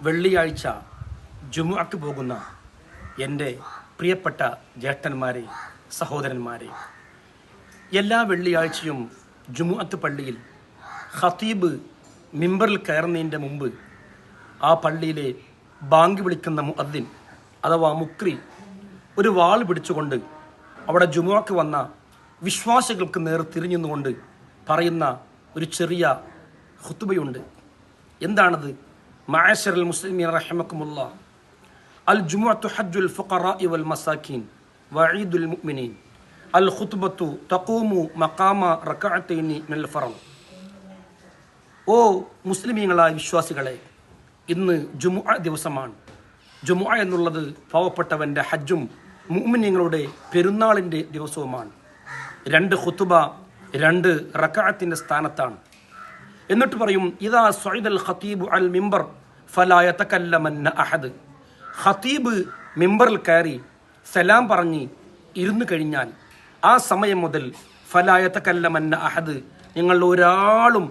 വെള്ളിയാഴ്ച ജുമുഅക്ക് പോകുന്ന എൻ്റെ പ്രിയപ്പെട്ട ജ്യേഷ്ഠന്മാരെ, സഹോദരന്മാരെ, എല്ലാ വെള്ളിയാഴ്ചയും ജുമുഅത്ത് പള്ളിയിൽ ഖതീബ് മിമ്പറിൽ കയറുന്നതിൻ്റെ മുമ്പ് ആ പള്ളിയിലെ ബാങ്ക് വിളിക്കുന്ന മുഅദ്ദിൻ അഥവാ മുക്രി ഒരു വാൾ പിടിച്ചുകൊണ്ട് അവിടെ ജുമുഅക്ക് വന്ന വിശ്വാസികൾക്ക് നേർ തിരിഞ്ഞുകൊണ്ട് പറയുന്ന ഒരു ചെറിയ ഖുതുബയുണ്ട്. എന്താണത്? മഅശറൽ മുസ്ലിമീൻ റഹിമക്കുമുല്ലാഹ്, അൽ ജുമുഅത്തു ഹജ്ജുൽ ഫുഖറാഇ വൽ മസാകീൻ വഈദുൽ മുഅ്മിനീൻ, അൽ ഖുത്ബത്തു തഖൂമു മഖാമ റകഅത്തൈനി മിനൽ ഫറദ്. ഓ മുസ്ലിമീങ്ങളായ വിശ്വാസികളെ, ഇന്ന് ജുമുഅ ദിവസമാണ്. ജുമുഅ എന്നുള്ളത് പാവപ്പെട്ടവൻ്റെ ഹജ്ജും മുഅ്മിനീങ്ങളുടെ പെരുന്നാളിൻ്റെ ദിവസവുമാണ്. 2 ഖുതുബ 2 റകഅത്തിന്റെ സ്ഥാനത്താണ്. എന്നിട്ട് പറയും, ഇദാ സഅദൽ ഖതീബു അൽ മിമ്പർ ഫലാ യതകല്ലമന്ന അഹദ്. ഖതീബ് മിമ്പറിൽ കയറി സലാം പറഞ്ഞ് ഇരുന്നു കഴിഞ്ഞാൽ ആ സമയം മുതൽ ഫലാ യതകല്ലമന്ന അഹദ്, നിങ്ങൾ ഒരാളും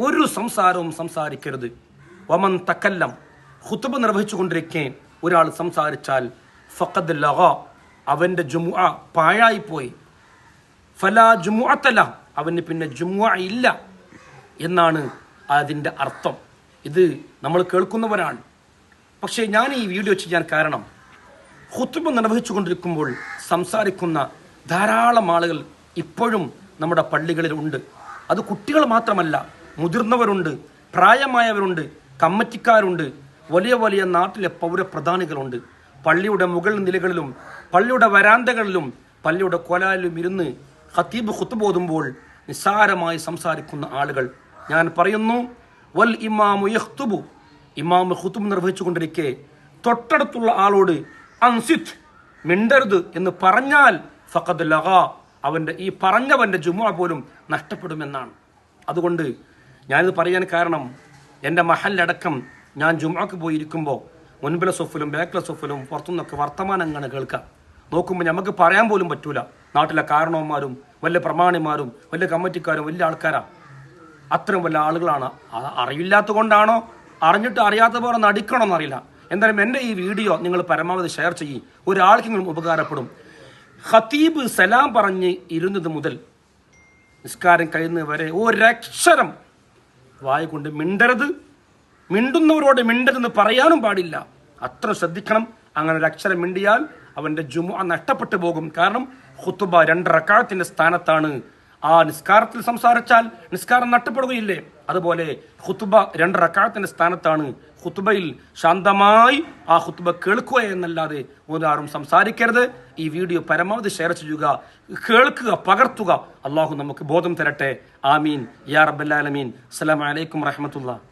ഒരു സംസാരവും സംസാരിക്കരുത്. വമൻ തകല്ലം, ഖുതുബ നിർവഹിച്ചുകൊണ്ടിരിക്കെ ഒരാൾ സംസാരിച്ചാൽ ഫഖദ് ലഗ, അവൻ്റെ ജുമുഅ പാഴായിപ്പോയി. ഫലാ ജുമുഅത്തല, അവന് പിന്നെ ജുമുഅ ഇല്ല എന്നാണ് അതിൻ്റെ അർത്ഥം. ഇത് നമ്മൾ കേൾക്കുന്നവരാണ്. പക്ഷേ ഞാൻ ഈ വീഡിയോ ചെയ്യാൻ കാരണം, ഖുതുബ നിർവഹിച്ചു കൊണ്ടിരിക്കുമ്പോൾ സംസാരിക്കുന്ന ധാരാളം ആളുകൾ ഇപ്പോഴും നമ്മുടെ പള്ളികളിൽ ഉണ്ട്. അത് കുട്ടികൾ മാത്രമല്ല, മുതിർന്നവരുണ്ട്, പ്രായമായവരുണ്ട്, കമ്മിറ്റിക്കാരുണ്ട്, വലിയ വലിയ നാട്ടിലെ പൗരപ്രധാനികളുണ്ട്. പള്ളിയുടെ മുകൾ നിലകളിലും പള്ളിയുടെ വരാന്തകളിലും പള്ളിയുടെ കോലാലിലും ഇരുന്ന് ഖതീബ് ഖുതുബ ഓതുമ്പോൾ നിസ്സാരമായി സംസാരിക്കുന്ന ആളുകൾ. ഞാൻ പറയുന്നു, വൽ ഇമാമു യഖ്തുബു, ഇമാം ഖുതുബ നിർവഹിച്ചു കൊണ്ടിരിക്കെ തൊട്ടടുത്തുള്ള ആളോട് അൻസിത്, മിണ്ടരുത് എന്ന് പറഞ്ഞാൽ ഫഖദ് ലഗ, അവൻ്റെ ഈ പറഞ്ഞവൻ്റെ ജുമുഅ പോലും നഷ്ടപ്പെടുമെന്നാണ്. അതുകൊണ്ട് ഞാനിത് പറയാൻ കാരണം, എൻ്റെ മഹല്ലടക്കം ഞാൻ ജുമുഅക്ക് പോയിരിക്കുമ്പോൾ മുൻപിലെ സൊഫിലും ബാക്കിലെ സൊഫിലും പുറത്തുനിന്നൊക്കെ വർത്തമാനങ്ങളാണ് കേൾക്കാം. നോക്കുമ്പോൾ നമുക്ക് പറയാൻ പോലും പറ്റൂല. നാട്ടിലെ കാരണവന്മാരും വലിയ പ്രമാണിമാരും വലിയ കമ്മിറ്റിക്കാരും വലിയ ആൾക്കാരാണ്. അത്രയും വലിയ ആളുകളാണ്. അറിയില്ലാത്ത കൊണ്ടാണോ അറിഞ്ഞിട്ട് അറിയാത്ത പോലെ നടിക്കണമെന്നറിയില്ല. എന്തായാലും എൻ്റെ ഈ വീഡിയോ നിങ്ങൾ പരമാവധി ഷെയർ ചെയ്യും, ഒരാൾക്കെങ്കിലും ഉപകാരപ്പെടും. ഖതീബ് സലാം പറഞ്ഞ് ഇരുന്നത് മുതൽ നിസ്കാരം കഴിയുന്നത് വരെ ഒരക്ഷരം വായ കൊണ്ട് മിണ്ടരുത്. മിണ്ടുന്നവരോട് മിണ്ടരുതെന്ന് പറയാനും പാടില്ല. അത്ര ശ്രദ്ധിക്കണം. അങ്ങനെ ഒരു അക്ഷരം മിണ്ടിയാൽ അവൻ്റെ ജുമുഅ നഷ്ടപ്പെട്ടു പോകും. കാരണം ഖുതുബ 2 റകഅത്തിന്റെ സ്ഥാനത്താണ്. ആ നിസ്കാരത്തിൽ സംസാരിച്ചാൽ നിസ്കാരം നഷ്ടപ്പെടുകയില്ലേ? അതുപോലെ ഖുതുബ 2 റകഅത്തിന്റെ സ്ഥാനത്താണ്. ഖുതുബയിൽ ശാന്തമായി ആ ഖുതുബ കേൾക്കുക എന്നല്ലാതെ ഒരാളും സംസാരിക്കരുത്. ഈ വീഡിയോ പരമാവധി ഷെയർ ചെയ്യുക, കേൾക്കുക, പകർത്തുക. അള്ളാഹു നമുക്ക് ബോധം തരട്ടെ. ആമീൻ യാ റബ്ബൽ ആലമീൻ. അസ്സലാമു അലൈക്കും വറഹ്മത്തുള്ളാഹി.